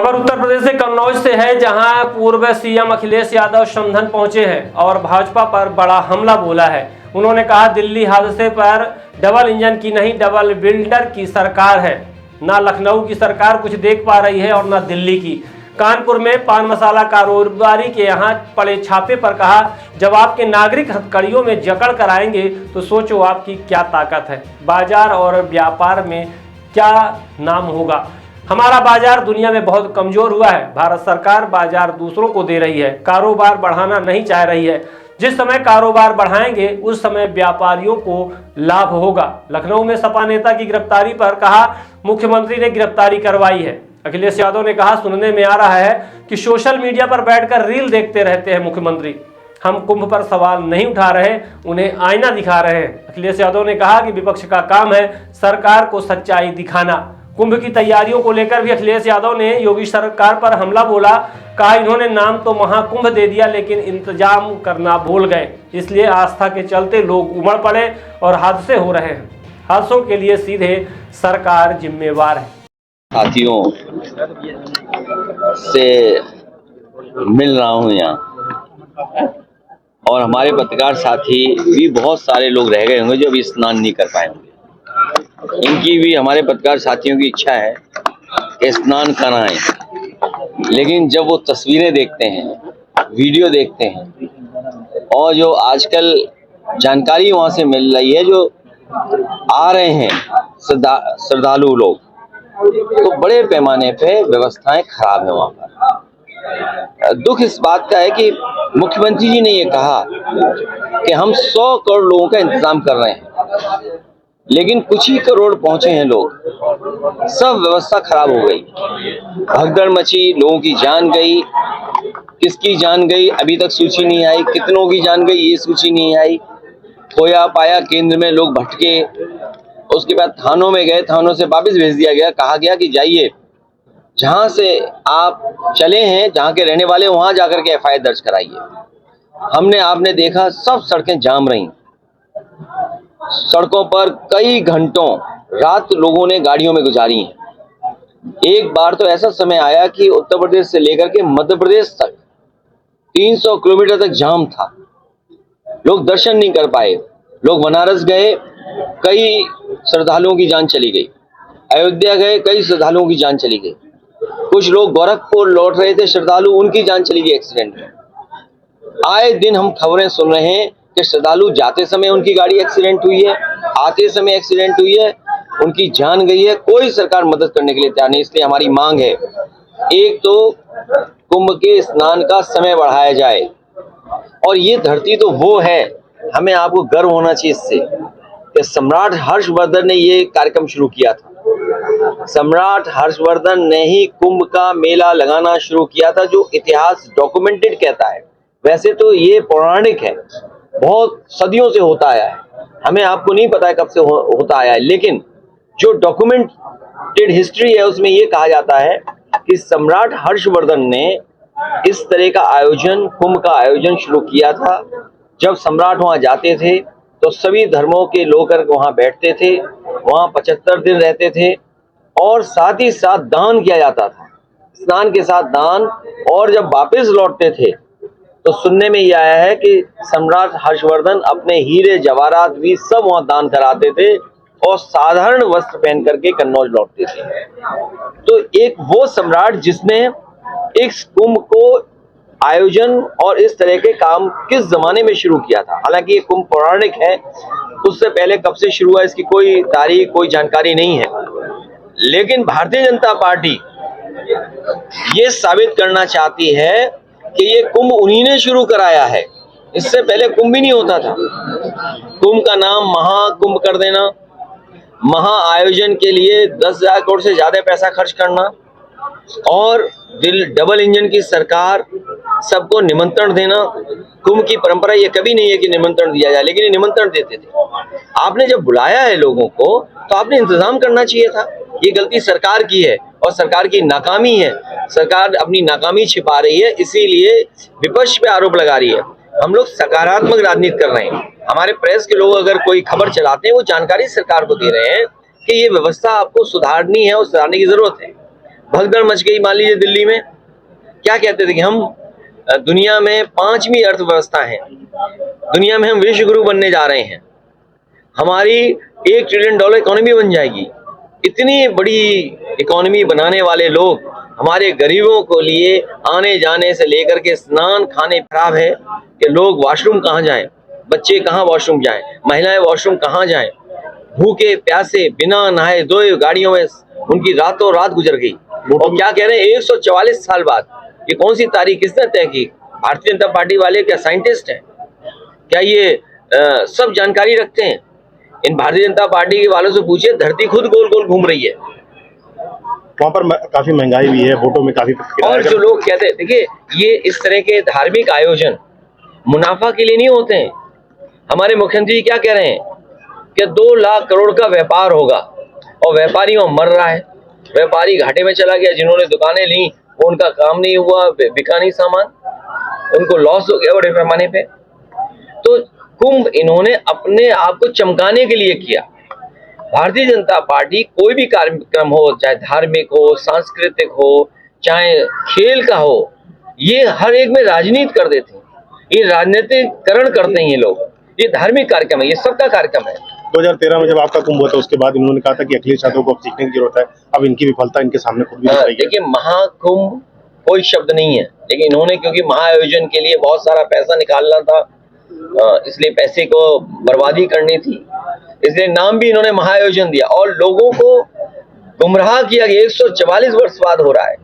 खबर उत्तर प्रदेश के कन्नौज से है, जहां पूर्व सीएम अखिलेश यादव समधन पहुंचे हैं और भाजपा पर बड़ा हमला बोला है। उन्होंने कहा, दिल्ली हादसे पर डबल इंजन की नहीं, डबल बिल्डर की सरकार है। ना लखनऊ की सरकार कुछ देख पा रही है और ना दिल्ली की। कानपुर में पान मसाला कारोबारी के यहां पड़े छापे पर कहा, जब आपके नागरिक हथकड़ियों में जकड़ कर आएंगे तो सोचो आपकी क्या ताकत है। बाजार और व्यापार में क्या नाम होगा। हमारा बाजार दुनिया में बहुत कमजोर हुआ है। भारत सरकार बाजार दूसरों को दे रही है, कारोबार बढ़ाना नहीं चाह रही है। जिस समय कारोबार बढ़ाएंगे उस समय व्यापारियों को लाभ होगा। लखनऊ में सपा नेता की गिरफ्तारी पर कहा, मुख्यमंत्री ने गिरफ्तारी करवाई है। अखिलेश यादव ने कहा, सुनने में आ रहा है कि सोशल मीडिया पर बैठकर रील देखते रहते हैं मुख्यमंत्री। हम कुंभ पर सवाल नहीं उठा रहे, उन्हें आईना दिखा रहे हैं। अखिलेश यादव ने कहा कि विपक्ष का काम है सरकार को सच्चाई दिखाना। कुंभ की तैयारियों को लेकर भी अखिलेश यादव ने योगी सरकार पर हमला बोला। कहा, इन्होंने नाम तो महाकुंभ दे दिया लेकिन इंतजाम करना भूल गए, इसलिए आस्था के चलते लोग उमड़ पड़े और हादसे हो रहे हैं। हादसों के लिए सीधे सरकार जिम्मेवार है। साथियों से मिल रहा हूं यहाँ, और हमारे पत्रकार साथी भी बहुत सारे लोग रह गए होंगे जो अभी स्नान नहीं कर पाए होंगे। इनकी भी, हमारे पत्रकार साथियों की इच्छा है कि स्नान कराएं, लेकिन जब वो तस्वीरें देखते हैं, वीडियो देखते हैं और जो आजकल जानकारी वहां से मिल रही है, जो आ रहे हैं श्रद्धालु लोग, तो बड़े पैमाने पे व्यवस्थाएं खराब है वहां पर। दुख इस बात का है कि मुख्यमंत्री जी ने ये कहा कि हम 100 करोड़ लोगों का इंतजाम कर रहे हैं, लेकिन कुछ ही करोड़ पहुंचे हैं लोग, सब व्यवस्था खराब हो गई, भगदड़ मची, लोगों की जान गई। किसकी जान गई अभी तक सूची नहीं आई, कितनों की जान गई ये सूची नहीं आई। खोया पाया केंद्र में लोग भटके, उसके बाद थानों में गए, थानों से वापस भेज दिया गया। कहा गया कि जाइए, जहां से आप चले हैं, जहां के रहने वाले, वहां जाकर के एफआईआर दर्ज कराइए। आपने देखा सब सड़कें जाम रही, सड़कों पर कई घंटों रात लोगों ने गाड़ियों में गुजारी हैं। एक बार तो ऐसा समय आया कि उत्तर प्रदेश से लेकर के मध्य प्रदेश तक 300 किलोमीटर तक जाम था, लोग दर्शन नहीं कर पाए। लोग बनारस गए, कई श्रद्धालुओं की जान चली गई। अयोध्या गए, कई श्रद्धालुओं की जान चली गई। कुछ लोग गोरखपुर लौट रहे थे श्रद्धालु, उनकी जान चली गई एक्सीडेंट में। आए दिन हम खबरें सुन रहे हैं कि श्रद्धालु जाते समय उनकी गाड़ी एक्सीडेंट हुई है, आते समय एक्सीडेंट हुई है, उनकी जान गई है। कोई सरकार मदद करने के लिए तैयार नहीं। इसलिए हमारी मांग है, एक तो कुंभ के स्नान का समय बढ़ाया जाए, और ये धरती तो वो है, हमें आपको गर्व होना चाहिए इससे कि सम्राट हर्षवर्धन ने ये कार्यक्रम शुरू किया था। सम्राट हर्षवर्धन ने ही कुंभ का मेला लगाना शुरू किया था, जो इतिहास डॉक्यूमेंटेड कहता है। वैसे तो ये पौराणिक है, बहुत सदियों से होता आया है, हमें आपको नहीं पता है कब से होता आया है, लेकिन जो डॉक्यूमेंटेड हिस्ट्री है उसमें ये कहा जाता है कि सम्राट हर्षवर्धन ने इस तरह का आयोजन, कुंभ का आयोजन शुरू किया था। जब सम्राट वहां जाते थे तो सभी धर्मों के लोग वहां बैठते थे, वहां 75 दिन रहते थे, और साथ ही साथ दान किया जाता था, स्नान के साथ दान। और जब वापस लौटते थे तो सुनने में ये आया है कि सम्राट हर्षवर्धन अपने हीरे जवाहरात भी सब वहां दान कराते थे और साधारण वस्त्र पहन करके कन्नौज लौटते थे। तो एक वो सम्राट जिसने इस कुंभ को आयोजन और इस तरह के काम किस जमाने में शुरू किया था। हालांकि ये कुंभ पौराणिक है, उससे पहले कब से शुरू हुआ इसकी कोई तारीख, कोई जानकारी नहीं है। लेकिन भारतीय जनता पार्टी ये साबित करना चाहती है कि ये कुंभ उन्हीं ने शुरू कराया है, इससे पहले कुंभ ही नहीं होता था। कुंभ का नाम महाकुंभ कर देना, महा आयोजन के लिए 10,000 करोड़ से ज्यादा पैसा खर्च करना, और डबल इंजन की सरकार, सबको निमंत्रण देना। कुंभ की परंपरा ये कभी नहीं है कि निमंत्रण दिया जाए, लेकिन ये निमंत्रण देते थे। आपने जब बुलाया है लोगों को तो आपने इंतजाम करना चाहिए था। ये गलती सरकार की है और सरकार की नाकामी है। सरकार अपनी नाकामी छिपा रही है, इसीलिए विपक्ष पे आरोप लगा रही है। हम लोग सकारात्मक राजनीति कर रहे हैं। हमारे प्रेस के लोग अगर कोई खबर चलाते हैं, वो जानकारी सरकार को दे रहे हैं कि ये व्यवस्था आपको सुधारनी है और सुधारने की जरूरत है। भगदड़ मच गई मान लीजिए दिल्ली में। क्या कहते थे कि हम दुनिया में 5वीं अर्थव्यवस्था है, दुनिया में हम विश्व गुरु बनने जा रहे हैं, हमारी $1 ट्रिलियन इकोनॉमी बन जाएगी। इतनी बड़ी इकोनॉमी बनाने वाले लोग हमारे गरीबों को लिए आने जाने से लेकर के स्नान खाने खराब है कि लोग वॉशरूम कहाँ जाएं, बच्चे कहाँ वॉशरूम जाएं, महिलाएं वॉशरूम कहाँ जाएं, भूखे प्यासे बिना नहाए धोए गाड़ियों में उनकी रातों रात गुजर गई। और क्या कह रहे हैं 144 साल बाद, ये कौन सी तारीख किसने तय की? भारतीय जनता पार्टी वाले क्या साइंटिस्ट हैं? क्या ये सब जानकारी रखते हैं? इन भारतीय जनता पार्टी के वालों से पूछिए, धरती खुद गोल गोल घूम रही है। वहाँ पर काफी महंगाई भी है, वोटों में काफी। और जो लोग कहते हैं, देखिए ये इस तरह के धार्मिक आयोजन मुनाफा के लिए नहीं होते हैं। हमारे मुख्यमंत्री जी क्या कह रहे हैं कि 2 लाख करोड़ का व्यापार होगा और व्यापारी वहां मर रहा है, व्यापारी घाटे में चला गया। जिन्होंने दुकानें ली उनका काम नहीं हुआ, बिका नहीं सामान, उनको लॉस हो गया बड़े पैमाने पे। तो कुंभ इन्होंने अपने आप को चमकाने के लिए किया। भारतीय जनता पार्टी कोई भी कार्यक्रम हो, चाहे धार्मिक हो, सांस्कृतिक हो, चाहे खेल का हो, ये हर एक में राजनीति कर देते हैं, ये राजनीतिकरण करते हैं ये लोग। ये धार्मिक कार्यक्रम है, ये सबका कार्यक्रम है। 2013 में जब आपका कुंभ हुआ था उसके बाद इन्होंने कहा था कि अखिलेश यादव को अब सीखने की जरूरत है। अब इनकी विफलता इनके सामने खुद भी दिखाई गई। देखिए महाकुंभ कोई शब्द नहीं है, लेकिन इन्होंने क्योंकि महाआयोजन के लिए बहुत सारा पैसा निकालना था, इसलिए पैसे को बर्बादी करनी थी, इसलिए नाम भी इन्होंने महाआयोजन दिया और लोगों को गुमराह किया कि 144 वर्ष बाद हो रहा है।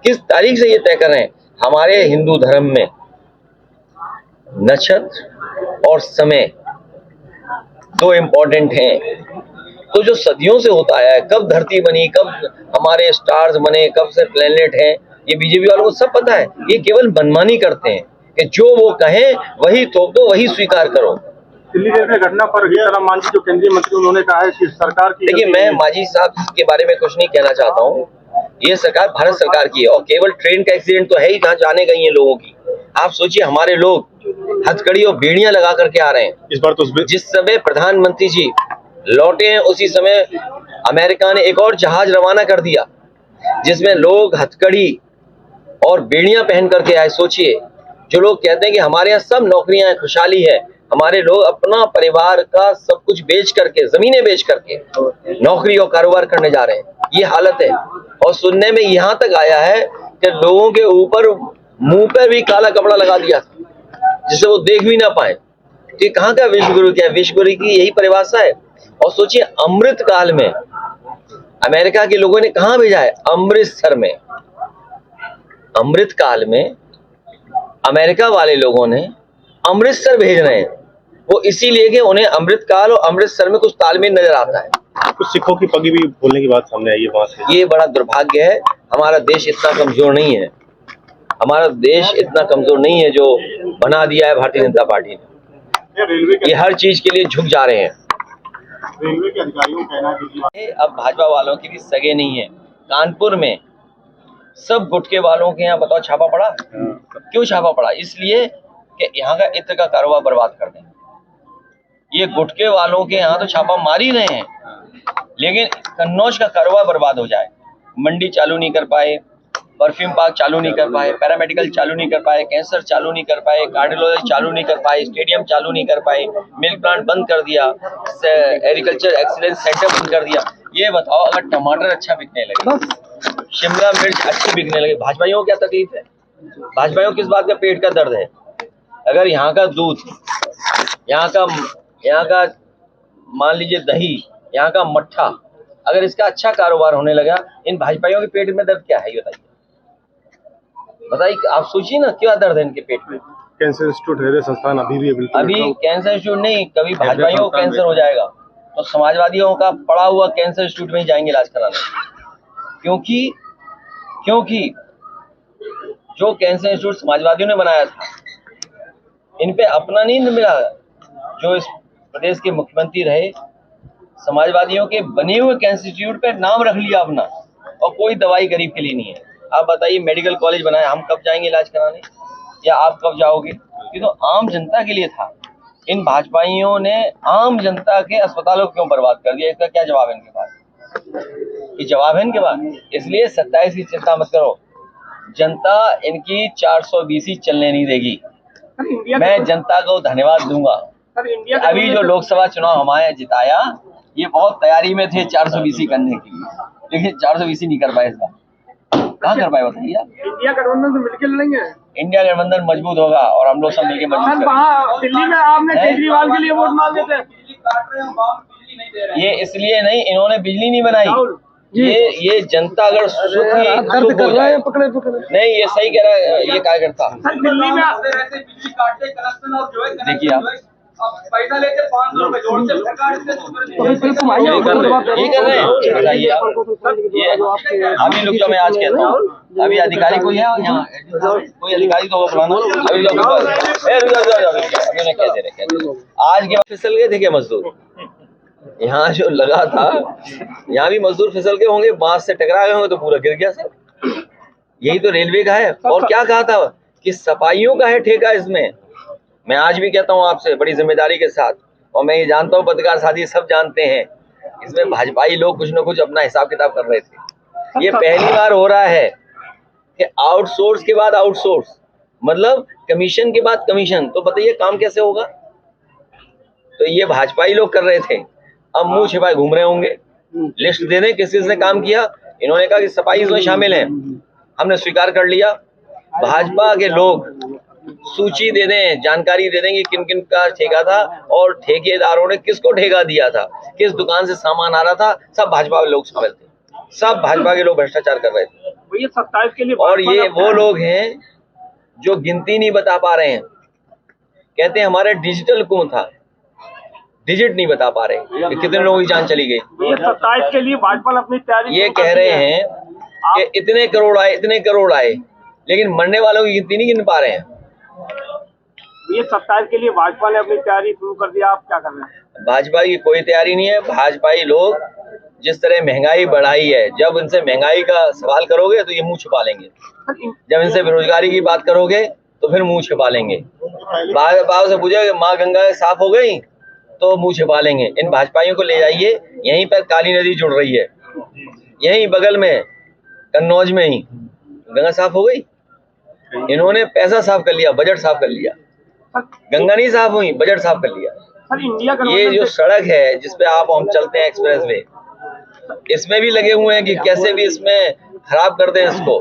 किस तारीख से ये तय कर रहे हैं? हमारे हिंदू धर्म में नक्षत्र और समय 2 इम्पोर्टेंट हैं। तो जो सदियों से होता आया है, कब धरती बनी, कब हमारे स्टार्स बने, कब से प्लेनेट हैं, ये बीजेपी वालों को सब पता है। ये केवल मनमानी करते हैं कि जो वो कहें वही थोप दो, वही स्वीकार करो। दिल्ली रेलवे घटना पर जीतन मांझी जो केंद्रीय मंत्री, उन्होंने कहा है कि सरकार की। देखिए मैं मांझी साहब के बारे में कुछ नहीं कहना चाहता हूँ। ये सरकार भारत सरकार की है और केवल ट्रेन का एक्सीडेंट तो है ही जहाँ जाने गई है लोगों की। आप सोचिए हमारे लोग हथकड़ी और बेड़ियां लगा करके आ रहे हैं। इस बार तो जिस समय प्रधानमंत्री जी लौटे हैं उसी समय अमेरिका ने एक और जहाज रवाना कर दिया जिसमें लोग हथकड़ी और बेड़ियां पहन करके आए। सोचिए, जो लोग कहते हैं कि हमारे यहाँ सब नौकरियां हैं, खुशहाली है, हमारे लोग अपना परिवार का सब कुछ बेच करके, जमीनें बेच करके नौकरी और कारोबार करने जा रहे हैं। ये हालत है। और सुनने में यहाँ तक आया है कि लोगों के ऊपर मुंह पर भी काला कपड़ा लगा दिया था जिससे वो देख भी ना पाए। तो कहाँ का विश्व गुरु? क्या विश्व गुरु की यही परिभाषा है? और सोचिए अमृत काल में अमेरिका के लोगों ने कहाँ भेजा है? अमृतसर में। अमृत काल में अमेरिका वाले लोगों ने अमृतसर भेज रहे हैं, वो इसीलिए कि उन्हें अमृत काल और अमृतसर में कुछ तालमेल नजर आता है। कुछ सिखों की पगी भी बोलने की बात सामने आई है वहां से। ये बड़ा दुर्भाग्य है। हमारा देश इतना कमजोर नहीं है, हमारा देश इतना कमजोर नहीं है जो बना दिया है भारतीय जनता पार्टी ने। ये हर चीज के लिए झुक जा रहे हैं। रेलवे के अधिकारियों का कहना है अब भाजपा वालों के भी सगे नहीं है। कानपुर में सब गुटके वालों के यहाँ बताओ छापा पड़ा। क्यों छापा पड़ा? इसलिए कि यहाँ का इत्र का कारोबार बर्बाद कर दें। ये गुटके वालों के यहाँ तो छापा मार ही रहे हैं, लेकिन कन्नौज का कारोबार बर्बाद हो जाए। मंडी चालू नहीं कर पाए, परफ्यूम पार्क चालू नहीं कर पाए, पैरामेडिकल चालू नहीं कर पाए, कैंसर चालू नहीं कर पाए, कार्डियोलॉजी चालू नहीं कर पाए, स्टेडियम चालू नहीं कर पाए, मिल्क प्लांट बंद कर दिया, एग्रीकल्चर एक्सीलेंस सेंटर बंद कर दिया। ये बताओ, अगर टमाटर अच्छा बिकने लगे, शिमला मिर्च अच्छी बिकने लगे, भाजपाइयों को क्या तकलीफ है? भाजपाइयों को किस बात का पेट का दर्द है? अगर यहाँ का दूध, यहाँ का मान लीजिए दही, यहाँ का मट्ठा, अगर इसका अच्छा कारोबार होने लगा, इन भाजपाइयों के पेट में दर्द क्या है? ये बताइए, आप सोचिए ना, क्या दर्द है इनके पेट में? कैंसर इंस्टीट्यूट हृदय संस्थान अभी कैंसर इंस्टीट्यूट नहीं, कभी भाजपाइयों को कैंसर हो जाएगा तो समाजवादियों का पड़ा हुआ कैंसर इंस्टीट्यूट में ही जाएंगे इलाज कराने। क्योंकि जो कैंसर इंस्टीट्यूट समाजवादियों ने बनाया था, इन पे अपना नहीं मिला। जो इस प्रदेश के मुख्यमंत्री रहे, समाजवादियों के बने हुए कैंसर इंस्टीट्यूट पे नाम रख लिया अपना, और कोई दवाई गरीब के लिए नहीं है। आप बताइए, मेडिकल कॉलेज बनाया, हम कब जाएंगे इलाज कराने, या आप कब जाओगे? ये तो आम जनता के लिए था। इन भाजपाइयों ने आम जनता के अस्पतालों को क्यों बर्बाद कर दिया? इसका क्या जवाब है इनके पास? ये जवाब है इनके पास। इसलिए 27 की चिंता मत करो, जनता इनकी 420 चलने नहीं देगी। मैं जनता को धन्यवाद दूंगा। अभी जो लोकसभा चुनाव हमारे जिताया, ये बहुत तैयारी में थे 420 करने की, लेकिन 420 नहीं कर पाए। इसका कहाँ कर पाए बताइए। इंडिया गठबंधन से मिलकर लड़ेंगे। इंडिया गठबंधन मजबूत होगा और हम लोग सब मिलकर मजबूत करेंगे। दिल्ली में आपने केजरीवाल के लिए वोट मांगे थे। ये इसलिए नहीं, इन्होंने बिजली नहीं बनाई। ये जनता अगर सुख हो जाए, नहीं ये सही कह रहा है ये कार्यकर्ता। दिल्ली में देखिए आप पैसा लेते 500 रुपए जोड़ते सरकार ये कर रहे हैं, बताइए आप। ये अभी लोग जो मैं आज कहता हूँ, अभी अधिकारी कोई है यहाँ, कोई अधिकारी तो बुलाना। अभी लोग अभी कह दे रहे आज के बाद फिसल गए थे क्या मजदूर? यहाँ जो लगा था, यहाँ भी मजदूर फिसल के होंगे, बांस से टकरा गए होंगे तो पूरा गिर गया सर। यही तो रेलवे का है। और क्या कहा था कि सफाइयों का है ठेका इसमें। मैं आज भी कहता हूँ आपसे बड़ी जिम्मेदारी के साथ, और मैं ये जानता हूँ पत्रकार साथी सब जानते हैं, इसमें भाजपाई लोग कुछ न कुछ अपना हिसाब किताब कर रहे थे। ये पहली बार हो रहा है कि आउटसोर्स के बाद आउटसोर्स, मतलब कमीशन के बाद कमीशन। तो बताइए काम कैसे होगा? तो ये भाजपाई लोग कर रहे थे, अब मुंह छिपाए घूम रहे होंगे। लिस्ट दे दें किस किसने काम किया। इन्होंने कहा कि सफाई इसमें शामिल है, हमने स्वीकार कर लिया। भाजपा के लोग सूची दे दें, जानकारी दे दें कि किन किन का ठेका था और ठेकेदारों ने किसको ठेका दिया था, किस दुकान से सामान आ रहा था। सब भाजपा के लोग शामिल थे, सब भाजपा के लोग भ्रष्टाचार कर रहे थे। ये 27 के लिए और ये वो लोग हैं जो गिनती नहीं बता पा रहे हैं। कहते हैं हमारे डिजिटल गुम था, डिजिट नहीं बता पा रहे कि कितने लोगों की जान चली गई। ये 27 के लिए भाजपा ने अपनी तैयारी ये कह रहे हैं कि इतने करोड़ आए, इतने करोड़ आए, लेकिन मरने वालों की गिनती नहीं गिन पा रहे हैं। ये 27 के लिए भाजपा ने अपनी तैयारी शुरू कर दिया, आप क्या कर रहे हैं? भाजपा की कोई तैयारी नहीं है। भाजपाई लोग जिस तरह महंगाई बढ़ाई है, जब इनसे महंगाई का सवाल करोगे तो ये मुंह छुपा लेंगे, जब इनसे बेरोजगारी की बात करोगे तो फिर मुंह छुपा लेंगे। बाबा से पूछा कि माँ गंगा साफ हो गई तो मुंह छिपा लेंगे। इन भाजपाइयों को ले जाइए, यहीं पर काली नदी जुड़ रही है, यहीं बगल में कन्नौज में ही गंगा साफ हो गई। इन्होंने पैसा साफ कर लिया, बजट साफ कर लिया। गंगा नहीं साफ हुई, बजट साफ कर लिया। ये जो सड़क है जिसपे आप हम चलते हैं एक्सप्रेस वे, इसमें भी लगे हुए हैं कि कैसे भी इसमें खराब कर दें इसको।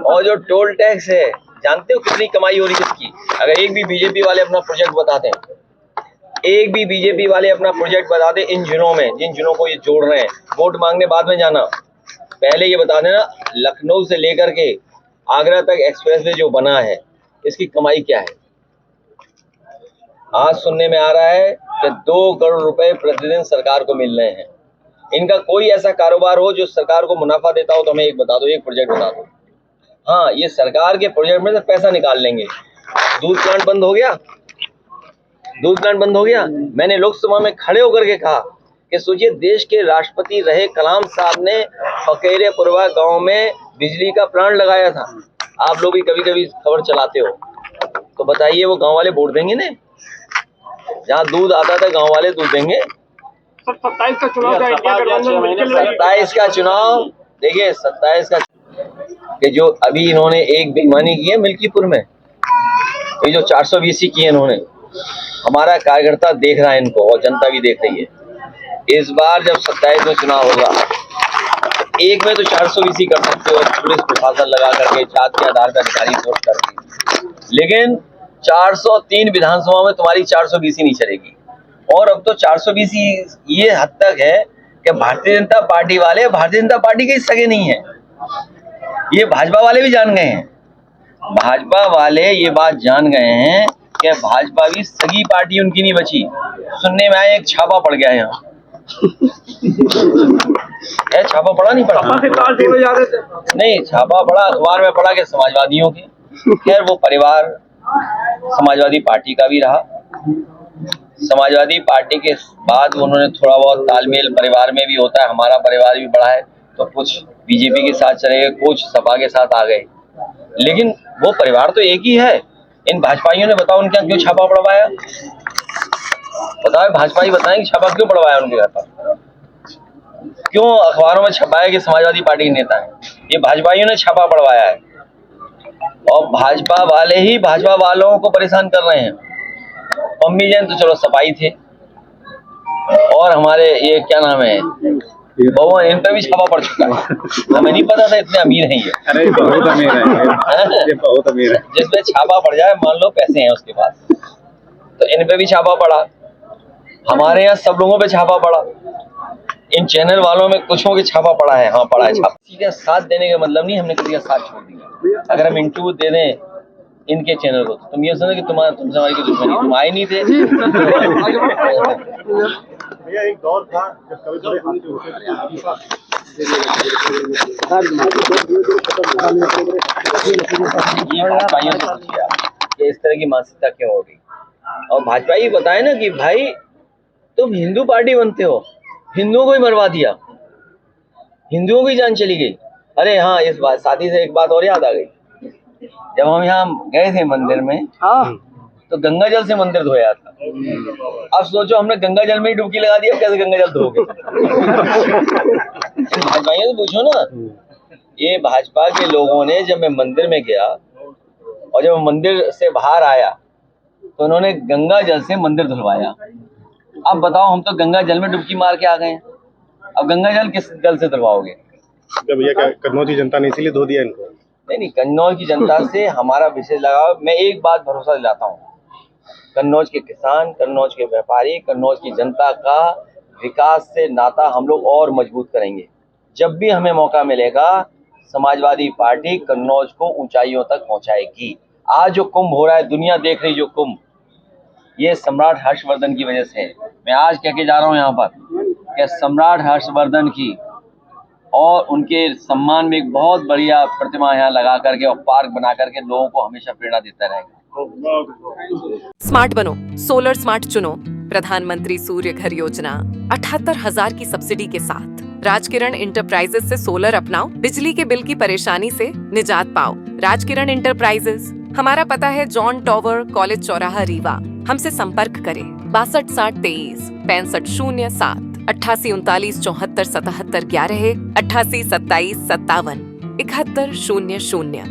और जो टोल टैक्स है, जानते हो कितनी कमाई हो रही है इसकी? अगर एक भी बीजेपी वाले अपना प्रोजेक्ट बताते हैं, एक भी बीजेपी वाले अपना प्रोजेक्ट बता दे इन जिलों में, जिन जिलों को ये जोड़ रहे हैं। वोट मांगने बाद में जाना, पहले ये बता देना लखनऊ से लेकर के आगरा तक एक्सप्रेसवे जो बना है, इसकी कमाई क्या है। आज सुनने में आ रहा है कि 2 करोड़ रुपए प्रतिदिन सरकार को मिल रहे हैं। इनका कोई ऐसा कारोबार हो जो सरकार को मुनाफा देता हो तो हमें एक बता दो, एक प्रोजेक्ट बता दो। हाँ, ये सरकार के प्रोजेक्ट में से पैसा निकाल लेंगे। दूध प्लांट बंद हो गया, दूध प्लांट बंद हो गया। मैंने लोकसभा में खड़े होकर के कहा कि सोचिए, देश के राष्ट्रपति रहे कलाम साहब ने फकीरपुरवा गांव में बिजली का प्लांट लगाया था। आप लोग भी कभी कभी खबर चलाते हो, तो बताइए वो गांव वाले वोट देंगे ना? जहाँ दूध आता था गांव वाले दूध देंगे। 27 का चुनाव, 27 का चुनाव, देखिए 27 का कि जो अभी इन्होंने एक बेईमानी की है मिल्कीपुर में, ये जो 420 की है इन्होंने, हमारा कार्यकर्ता देख रहा है इनको और जनता भी देख रही है। इस बार जब 27 में चुनाव होगा तो एक में तो 420 कर सकते हो, पुलिस प्रशासन लगा करके, जात के आधार पर अधिकारी पोस्ट करके, लेकिन 403 विधानसभा में तुम्हारी 420 नहीं चलेगी। और अब तो 420 ये हद तक है कि भारतीय जनता पार्टी वाले भारतीय जनता पार्टी के सगे नहीं है। ये भाजपा वाले भी जान गए हैं, भाजपा वाले ये बात जान गए हैं कि भाजपा भी सगी पार्टी उनकी नहीं बची। सुनने में आया एक छापा पड़ गया यहाँ है, छापा पड़ा नहीं पड़ा? नहीं, छापा पड़ा, अखबार में पड़ा कि समाजवादियों के। खैर वो परिवार समाजवादी पार्टी का भी रहा, समाजवादी पार्टी के बाद उन्होंने थोड़ा बहुत तालमेल परिवार में भी होता है, हमारा परिवार भी बड़ा है, तो कुछ बीजेपी के साथ चले गए, कुछ सपा के साथ आ गए, लेकिन वो परिवार तो एक ही है। इन भाजपाइयों ने बताओ उनके यहाँ क्यों छापा पड़वाया? बताओ भाजपाई बताएं कि छापा क्यों पड़वाया उनके घर पर? क्यों अखबारों में छपाया कि समाजवादी पार्टी के नेता है? ये भाजपाइयों ने छापा पड़वाया है और भाजपा वाले ही भाजपा वालों को परेशान कर रहे हैं। पम्मी जैन तो चलो सफाई थे, और हमारे ये क्या नाम है भवन, इन पर भी छापा पड़ चुका है। हमें नहीं पता था इतने अमीर हैं ये। अरे बहुत अमीर है, ये बहुत अमीर है। जिसमें छापा पड़ जाए, मान लो पैसे हैं उसके पास, तो इन पे भी छापा पड़ा। हमारे यहाँ सब लोगों पे छापा पड़ा, इन चैनल वालों में कुछों के छापा पड़ा है। हाँ, पड़ा है छापा। किसी का साथ देने का मतलब नहीं हमने किसी का साथ छोड़ दिया। अगर हम इंटरव्यू दे दें इनके चैनल को, तो तुम ये समझो कि तुमसे हमारी कोई दुश्मनी, तुम आए नहीं थे। भैया एक दौर था जब कभी बड़े हादसे होते ये भाजपाइयों से पूछिए कि इस तरह की मानसिकता क्यों हो गई। और भाजपा ही बताए ना कि भाई तुम हिंदू पार्टी बनते हो, हिंदुओं को ही मरवा दिया, हिंदुओं की जान चली गई। अरे हाँ, इस बात शादी से एक बात और याद आ गई। जब हम यहाँ गए थे मंदिर में, तो गंगा जल से मंदिर धोया था। अब सोचो हमने गंगा जल में ही डुबकी लगा दी, अब कैसे गंगा जल धोगे? भाजपाइयों से पूछो ना। ये भाजपा के लोगों ने, जब मैं मंदिर में गया और जब मंदिर से बाहर आया, तो उन्होंने गंगा जल से मंदिर धुलवाया। अब बताओ, हम तो गंगा जल में डुबकी मार के आ गए हैं, अब गंगा जल किस जल से धुलवाओगे? भैया क्या कन्नौज की जनता ने इसीलिए धो दिया इनको? नहीं, कन्नौज की जनता से हमारा विशेष लगाव। मैं एक बात भरोसा दिलाता हूँ, कन्नौज के किसान, कन्नौज के व्यापारी, कन्नौज की जनता का विकास से नाता हम लोग और मजबूत करेंगे। जब भी हमें मौका मिलेगा, समाजवादी पार्टी कन्नौज को ऊंचाइयों तक पहुंचाएगी। आज जो कुंभ हो रहा है, दुनिया देख रही जो कुंभ, ये सम्राट हर्षवर्धन की वजह से है। मैं आज कह के जा रहा हूँ यहाँ पर कि सम्राट हर्षवर्धन की और उनके सम्मान में एक बहुत बढ़िया प्रतिमा यहाँ लगा करके और पार्क बना करके लोगों को हमेशा प्रेरणा देता रहेगा। स्मार्ट बनो, सोलर स्मार्ट चुनो। प्रधानमंत्री सूर्य घर योजना 78,000 की सब्सिडी के साथ राजकिरण इंटरप्राइजेस से सोलर अपनाओ, बिजली के बिल की परेशानी से निजात पाओ। राजकिरण इंटरप्राइजेस, हमारा पता है जॉन टॉवर, कॉलेज चौराहा, रीवा। हमसे संपर्क करें 62 60 23 65 07 88 39 74 77 11 88 27 57 71 00।